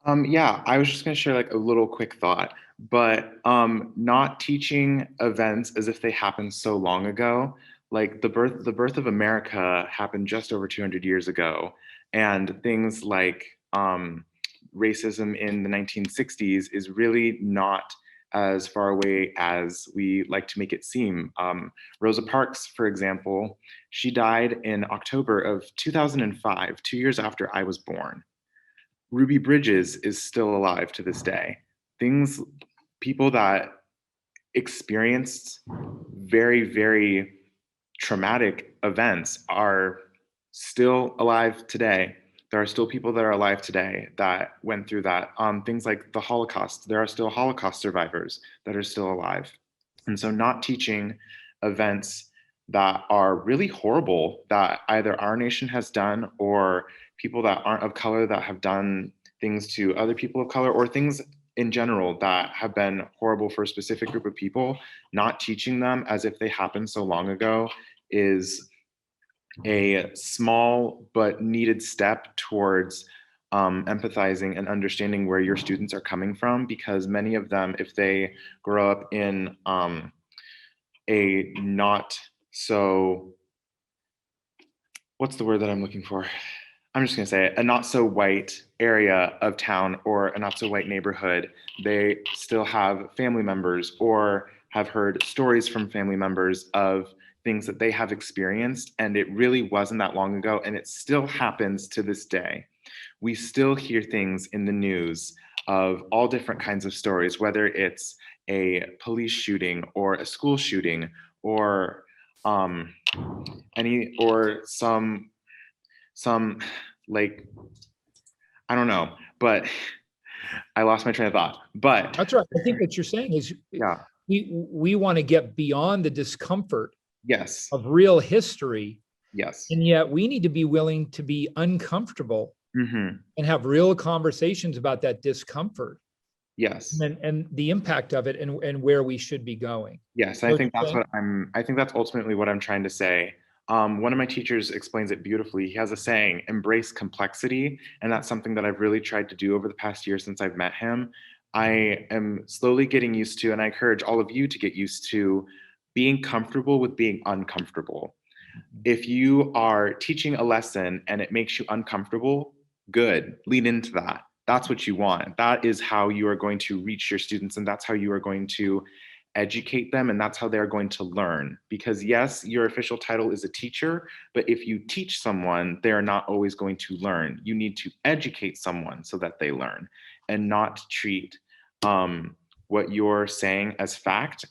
Yeah, I was just going to share like a little quick thought, but not teaching events as if they happened so long ago. Like the birth of America happened just over 200 years ago, and things like racism in the 1960s is really not as far away as we like to make it seem. Rosa Parks, for example, she died in October of 2005, 2 years after I was born. Ruby Bridges is still alive to this day. Things, people that experienced very, very traumatic events are still alive today. There are still people that are alive today that went through that. Things like the Holocaust, there are still Holocaust survivors that are still alive. And so, not teaching events that are really horrible that either our nation has done or people that aren't of color that have done things to other people of color or things in general that have been horrible for a specific group of people, not teaching them as if they happened so long ago is a small but needed step towards empathizing and understanding where your students are coming from, because many of them, if they grow up in a not so, what's the word that I'm looking for? I'm just going to say it, a not so white area of town or a not so white neighborhood, they still have family members or have heard stories from family members of things that they have experienced. And it really wasn't that long ago. And it still happens to this day. We still hear things in the news of all different kinds of stories, whether it's a police shooting or a school shooting or any or some like, I don't know, but I lost my train of thought. But That's right. I think what you're saying is yeah, we want to get beyond the discomfort yes, of real history, yes, and yet we need to be willing to be uncomfortable and have real conversations about that discomfort yes, and the impact of it and where we should be going. yes. I think that's what I think that's ultimately what I'm trying to say. One of my teachers explains it beautifully. He has a saying, embrace complexity. And that's something that I've really tried to do over the past year since I've met him. I am slowly getting used to, and I encourage all of you to get used to being comfortable with being uncomfortable. If you are teaching a lesson and it makes you uncomfortable, good, lean into that. That's what you want. That is how you are going to reach your students, and that's how you are going to educate them, and that's how they're going to learn. Because yes, your official title is a teacher, but if you teach someone, they're not always going to learn. You need to educate someone so that they learn, and not treat what you're saying as fact.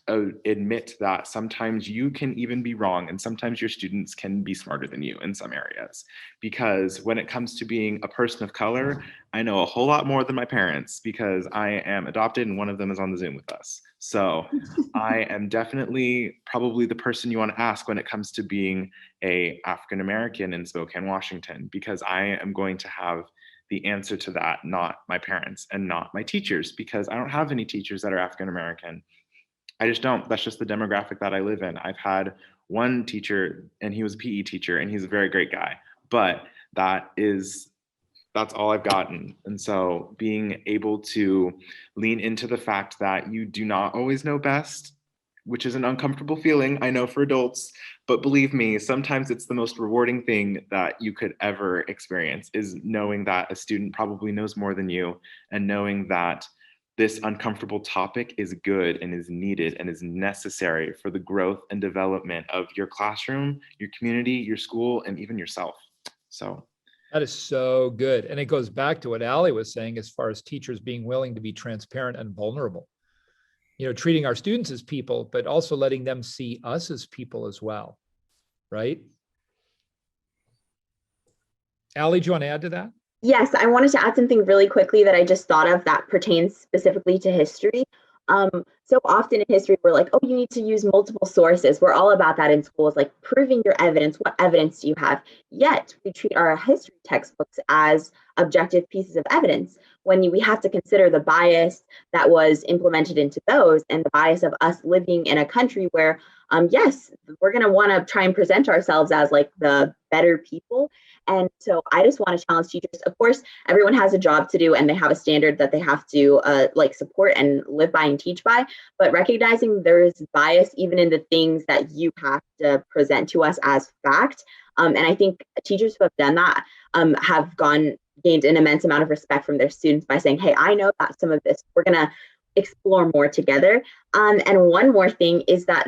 Admit that sometimes you can even be wrong, and sometimes your students can be smarter than you in some areas. Because when it comes to being a person of color, I know a whole lot more than my parents because I am adopted and one of them is on the Zoom with us. So I am definitely probably the person you want to ask when it comes to being a African American in Spokane, Washington, because I am going to have the answer to that, not my parents and not my teachers, because I don't have any teachers that are African American. I just don't. That's just the demographic that I live in. I've had one teacher and he was a PE teacher and he's a very great guy, but that's all I've gotten. And so being able to lean into the fact that you do not always know best, which is an uncomfortable feeling, I know, for adults, but believe me, sometimes it's the most rewarding thing that you could ever experience, is knowing that a student probably knows more than you, and knowing that this uncomfortable topic is good and is needed and is necessary for the growth and development of your classroom, your community, your school, and even yourself. So that is so good. And it goes back to what Allie was saying as far as teachers being willing to be transparent and vulnerable. You know, treating our students as people, but also letting them see us as people as well, right? Allie, do you want to add to that? Yes, I wanted to add something really quickly that I just thought of that pertains specifically to history. So often in history, we're like, oh, you need to use multiple sources. We're all about that in schools, like proving your evidence. What evidence do you have? Yet we treat our history textbooks as objective pieces of evidence when we have to consider the bias that was implemented into those and the bias of us living in a country where yes, we're going to want to try and present ourselves as like the better people. And so I just want to challenge teachers. Of course, everyone has a job to do and they have a standard that they have to like support and live by and teach by, but recognizing there is bias even in the things that you have to present to us as fact. And I think teachers who have done that have gained an immense amount of respect from their students by saying, hey, I know that some of this, we're going to explore more together. And one more thing is that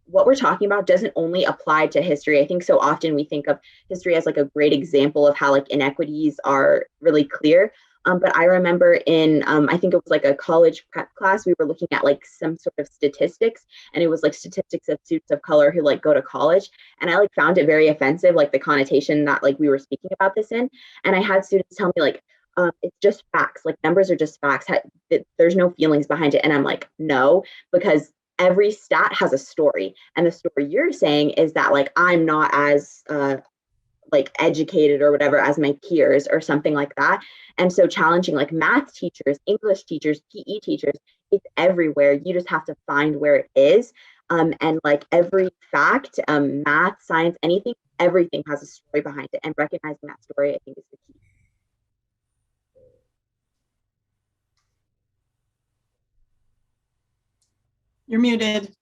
what we're talking about doesn't only apply to history. I think so often we think of history as like a great example of how like inequities are really clear. But I remember in, I think it was like a college prep class, we were looking at like some sort of statistics, and it was like statistics of students of color who like go to college. And I like found it very offensive, like the connotation that like we were speaking about this in. And I had students tell me like, it's just facts, like numbers are just facts. There's no feelings behind it. And I'm like, no, because every stat has a story. And the story you're saying is that like, I'm not as like educated or whatever as my peers or something like that. And so challenging like math teachers, English teachers, PE teachers, it's everywhere. You just have to find where it is. And like every fact, math, science, anything, everything has a story behind it. And recognizing that story, I think, is the key. You're muted.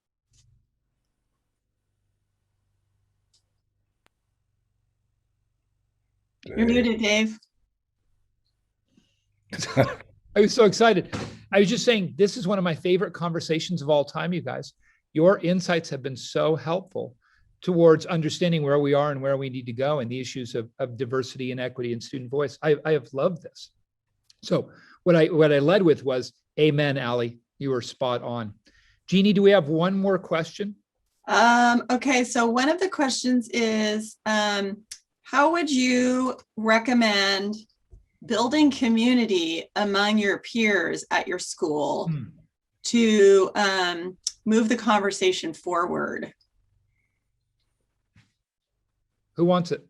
You're muted, Dave. I was so excited. I was just saying, this is one of my favorite conversations of all time, you guys. Your insights have been so helpful towards understanding where we are and where we need to go and the issues of diversity and equity and student voice. I have loved this. So what I led with was, amen, Allie, you were spot on. Jeannie, do we have one more question? Okay, so one of the questions is, how would you recommend building community among your peers at your school to move the conversation forward? Who wants it?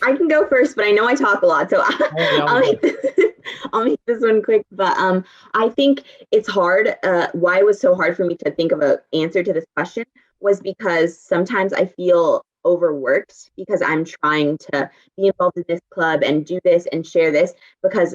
I can go first, but I know I talk a lot, so I'll make this one quick. But I think it's hard. Why it was so hard for me to think of an answer to this question was because sometimes I feel overworked because I'm trying to be involved in this club and do this and share this, because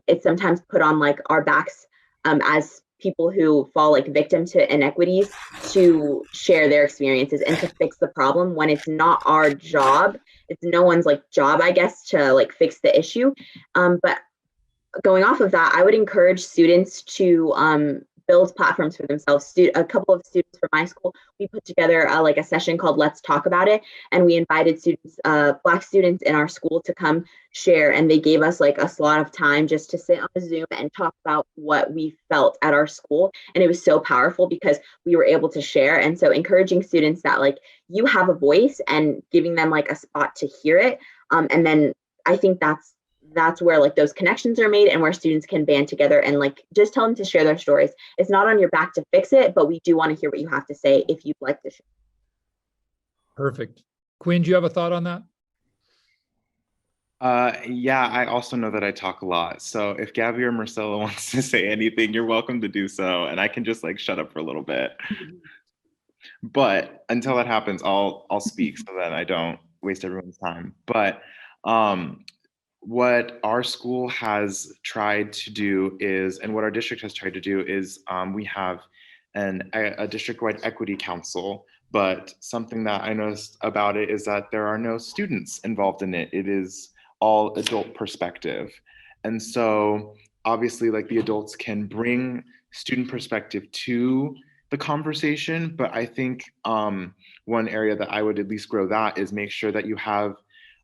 it's sometimes put on like our backs as people who fall like victim to inequities to share their experiences and to fix the problem when it's not our job. It's no one's like job, I guess, to like fix the issue. But going off of that, I would encourage students to build platforms for themselves. A couple of students from my school, we put together like a session called Let's Talk About It. And we invited students, Black students in our school to come share. And they gave us like a slot of time just to sit on a Zoom and talk about what we felt at our school. And it was so powerful because we were able to share. And so encouraging students that like you have a voice and giving them like a spot to hear it. And then I think that's where like those connections are made and where students can band together and like just tell them to share their stories. It's not on your back to fix it, but we do want to hear what you have to say if you'd like to share. Perfect. Quinn, do you have a thought on that? Yeah, I also know that I talk a lot. So if Gaby or Maricela wants to say anything, you're welcome to do so. And I can just like shut up for a little bit. But until that happens, I'll speak so that I don't waste everyone's time. But what our school has tried to do is, and what our district has tried to do is, we have a district-wide equity council, but something that I noticed about it is that there are no students involved in it. It is all adult perspective. And so obviously like the adults can bring student perspective to the conversation, but I think one area that I would at least grow that is make sure that you have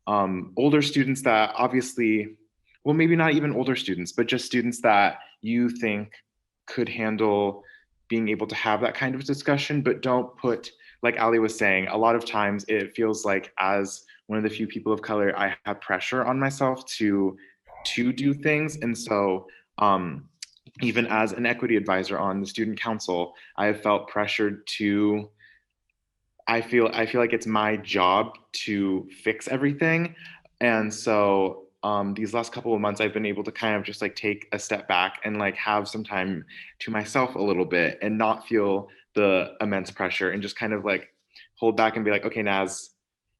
older students that obviously, well, maybe not even older students, but just students that you think could handle being able to have that kind of discussion, but don't put, like Ali was saying, a lot of times it feels like as one of the few people of color, I have pressure on myself to do things. And so even as an equity advisor on the student council, I have felt pressured to, I feel like it's my job to fix everything. And so these last couple of months, I've been able to kind of just like take a step back and like have some time to myself a little bit and not feel the immense pressure and just kind of like hold back and be like, okay, Naz,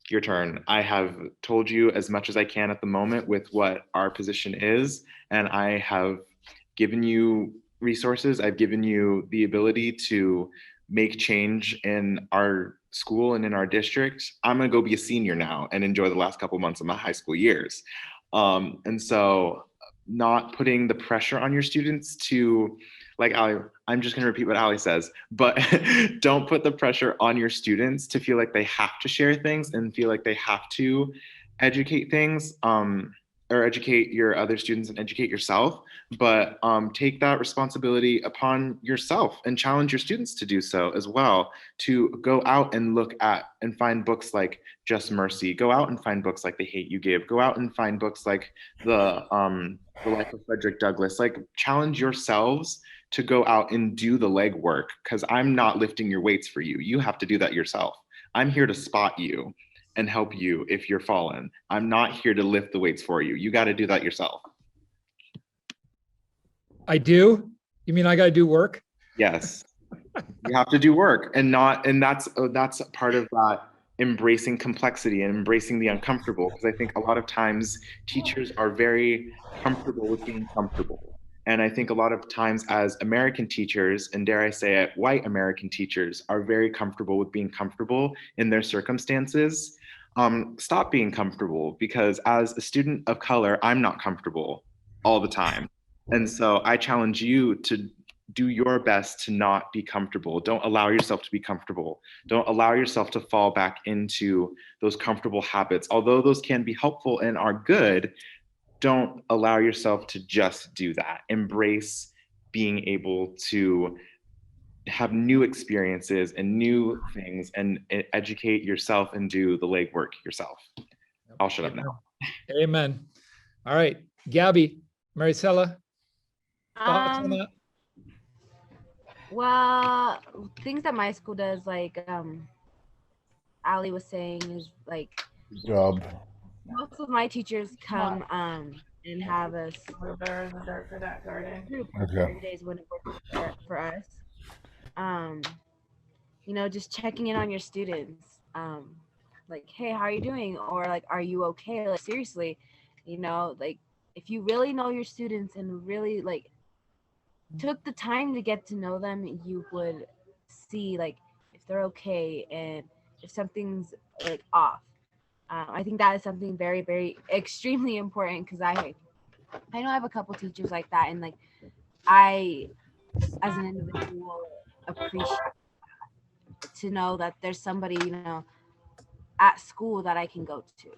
your turn. I have told you as much as I can at the moment with what our position is, and I have given you resources. I've given you the ability to make change in our school and in our district. I'm gonna go be a senior now and enjoy the last couple months of my high school years. And so not putting the pressure on your students to, like I'm just gonna repeat what Ali says, but don't put the pressure on your students to feel like they have to share things and feel like they have to educate things, or educate your other students and educate yourself, but take that responsibility upon yourself and challenge your students to do so as well, to go out and look at and find books like Just Mercy, go out and find books like The Hate You Give, go out and find books like The Life of Frederick Douglass, like challenge yourselves to go out and do the legwork, because I'm not lifting your weights for you. You have to do that yourself. I'm here to spot you and help you if you're fallen. I'm not here to lift the weights for you. You got to do that yourself. I do? You mean I got to do work? Yes. You have to do work, and that's part of that embracing complexity and embracing the uncomfortable, because I think a lot of times teachers are very comfortable with being comfortable. And I think a lot of times as American teachers, and dare I say it, white American teachers are very comfortable with being comfortable in their circumstances. Stop being comfortable, because as a student of color, I'm not comfortable all the time. And so I challenge you to do your best to not be comfortable. Don't allow yourself to be comfortable. Don't allow yourself to fall back into those comfortable habits. Although those can be helpful and are good, don't allow yourself to just do that. Embrace being able to have new experiences and new things and educate yourself and do the legwork yourself. I'll shut up now. Amen. All right, Gaby, Maricela, thoughts on that? Well, things that my school does, like Ali was saying, is like Good job. most of my teachers come and have us group Okay. days when it works for us. Just checking in on your students. Like, hey, how are you doing? Or like, are you okay? Like, seriously, like if you really know your students and really like took the time to get to know them, you would see like if they're okay and if something's like off. I think that is something very, very extremely important, because I know I have a couple teachers like that, and like I, as an individual, appreciate to know that there's somebody at school that I can go to,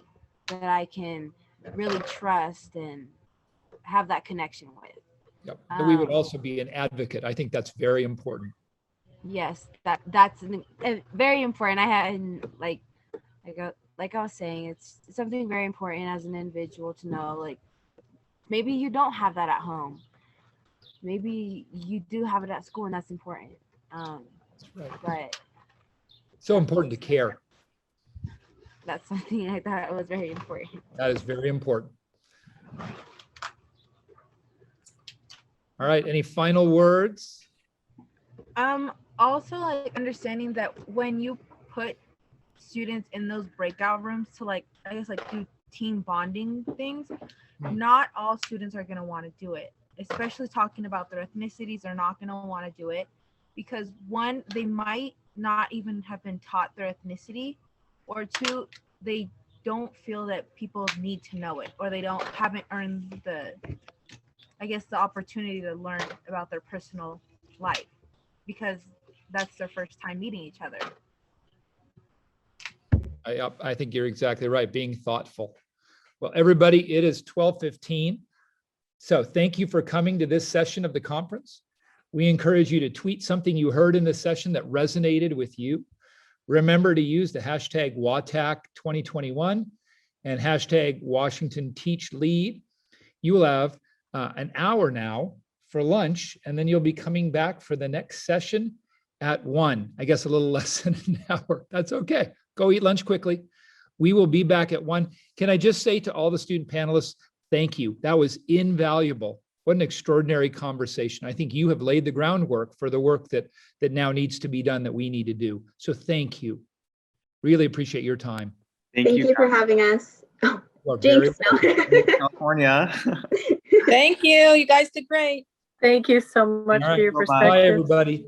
that I can really trust and have that connection with. Yep. But we would also be an advocate. I think that's very important. Yes, that's very important. I had like I was saying, it's something very important as an individual to know, like maybe you don't have that at home. Maybe you do have it at school, and that's important. That's right. But So important to care. that's something I thought was very important. That is very important. All right, any final words? Also, like understanding that when you put students in those breakout rooms to like, I guess, like do team bonding things, not all students are going to want to do it, especially talking about their ethnicities. They're not going to want to do it because one, they might not even have been taught their ethnicity, or two, they don't feel that people need to know it, or they haven't earned the opportunity to learn about their personal life because that's their first time meeting each other. I think you're exactly right, being thoughtful. Well, everybody, it is 12:15. So thank you for coming to this session of the conference. We encourage you to tweet something you heard in this session that resonated with you. Remember to use the hashtag WATAC 2021 and hashtag Washington Teach Lead. You will have an hour now for lunch, and then you'll be coming back for the next session at 1. I guess a little less than an hour. That's okay. Go eat lunch quickly. We will be back at 1. Can I just say to all the student panelists, Thank you. That was invaluable. What an extraordinary conversation. I think you have laid the groundwork for the work that now needs to be done, that we need to do. So thank you. Really appreciate your time. Thank you for having us. Oh, Jinx. California. Thank you. You guys did great. Thank you so much All right. for your Bye-bye. perspective. Bye, everybody.